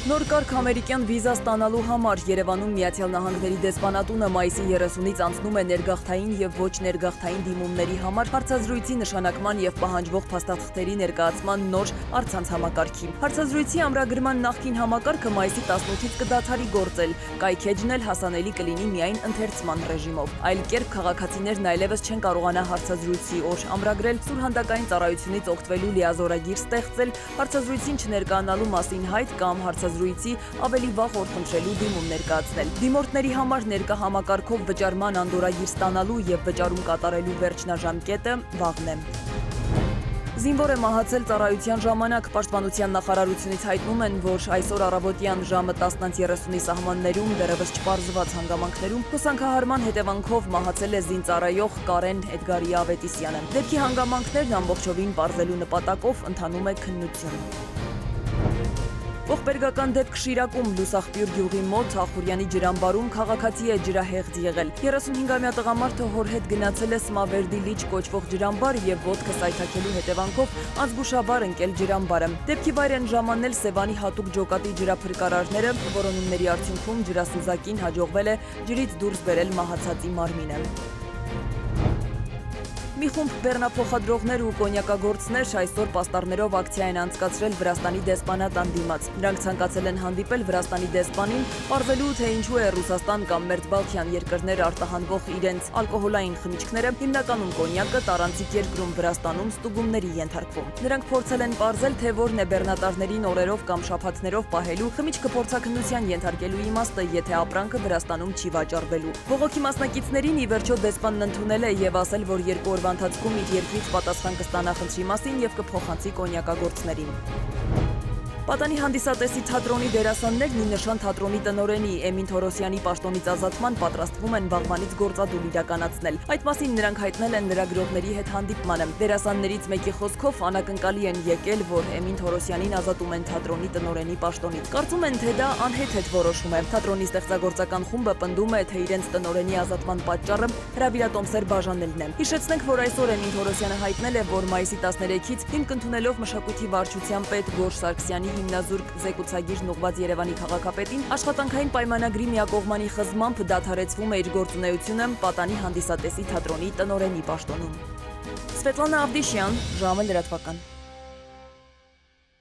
Նոր կարգ ամերիկյան վիզա ստանալու համար Երևանում Միացյալ Նահանգների դեսպանատունը մայիսի 30-ից անցնում է ներգաղթային եւ ոչ ներգաղթային դիմումների համար հարցազրույցի նշանակման եւ պահանջվող փաստաթղթերի ներկայացման նոր առցանց համակարգի։ Հարցազրույցի ամրագրման նախկին համակարգը մայիսի 18-ից կդադարի գործել, կայքեջն էլ հասանելի կլինի միայն ընթերցման ռեժիմով։ Այլ կերպ քաղաքացիներն այլևս չեն կարողանա հարցազրույցի օր ամրագրել, սուրհանդակային ծառայությունից օգտվելու լիազորագիր ստեղծել, հարցազրույցին չներկայանալու մասին հայտ կամ հարցազրույցի ավելի վաղ օր խնդրելու դիմում ներկայացնել։ Դիմորդների համար ներկա համակարգով վճարման անդորրագիր ստանալու եւ վճարում կատարելու վերջնաժամկետը վաղն է։ Զինվոր է մահացել ծառայության ժամանակ։ Պաշտպանության նախարարությունից հայտնում են, որ այսօր առավոտյան ժամը 10:30-ի սահմաններում դեռևս չպարզված հանգամանքներում հոսանքահարման հետևանքով մահացել է զինծառայող Կարեն Էդգարի Ավետիսյանը։ Դեպքի հանգամանքներն ամբողջովին պարզելու նպատակով ընթանում է քննություն։ Ողբերգական դեպք Շիրակում Լուսախպյուր գյուղի մոտ Ախուրյանի ջրամբարում քաղաքացի է ջրահեղձ եղել։ 35-ամյա տղամարդը հոր հետ գնացել է Սմավերդի լիճ կոչվող ջրամբար եւ ոտքը սայթաքելու հետևանքով անզգուշաբար ընկել ջրամբարը։ Դեպքի վայր են ժամանել Սևանի հատուկ ջոկատի ջրափրկարարները, որոնումների արդյունքում ջրասուզակին հաջողվել է ջրից դուրս բերել մահացածի մարմինը։ Մի խումբ բեռնափոխադրողներ ու կոնյակագործներ այսօր պաստառներով ակցիա են անցկացրել Վրաստանի դեսպանատան դիմաց։ Նրանք ցանկացել են հանդիպել Վրաստանի դեսպանին, պարզելու թե ինչու է Ռուսաստան կամ Մերձբալթյան երկրներ արտահանվող իրենց ալկոհոլային խմիչքները, հիմնականում կոնյակը, տարանցիկ երկրում Վրաստանում ստուգումների ենթարկվում։ Նրանք փորձել են պարզել, թե որն է բեռնատարներին օրերով կամ շաբաթներով պահելու, խմիչքը փորձաքննության ենթարկելու իմաստը, եթե ապրանքը Վրաստանում չի վաճառվելու։ Բողոքի մասնակիցներին ի վերջո դեսպանն ընդունել է եւ ասել, որ 2 օրվա ընթացքում իր երկրից պատասխան կստանա խնդրի մասին եւ կփոխանցի կոնյակագործներին։ Պատանի հանդիսատեսի թատրոնի դերասաններն ի նշան թատրոնի տնօրենի Էմին Թորոսյանի պաշտոնից ազատման պատրաստվում են վաղվանից գործադուլ իրականացնել։ Այդ մասին նրանք հայտնել են լրագրողների հետ հանդիպմանը։ Դերասաններից մեկի խոսքով անակնկալի են եկել, որ Էմին Թորոսյանին ազատում են թատրոնի տնօրենի պաշտոնից։ Կարծում են, թե դա անհեթեթ որոշում է։ Թատրոնի ստեղծագործական խումբը պնդում է, թե իրենց տնօրենի ազատման պատճառը հրավիրատոմսեր բաժանելն է։ Հիշեցնենք, որ այսօր Էմին Թորոսյանը հայտնել է, որ մայիսի 13-ից հիմք ընդունելով մշակույթի վարչության պետ Գորժ Սարգսյանի հիմնազուրկ զեկուցագիրն ուղղված Երևանի քաղաքապետին աշխատանքային պայմանագրի միակողմանի խզմամբ դադարեցվում է իր գործունեությունը Պատանի հանդիսատեսի թատրոնի տնօրենի պաշտոնում։ Սվետլանա Ավդիշյան, ժամը լրատվական։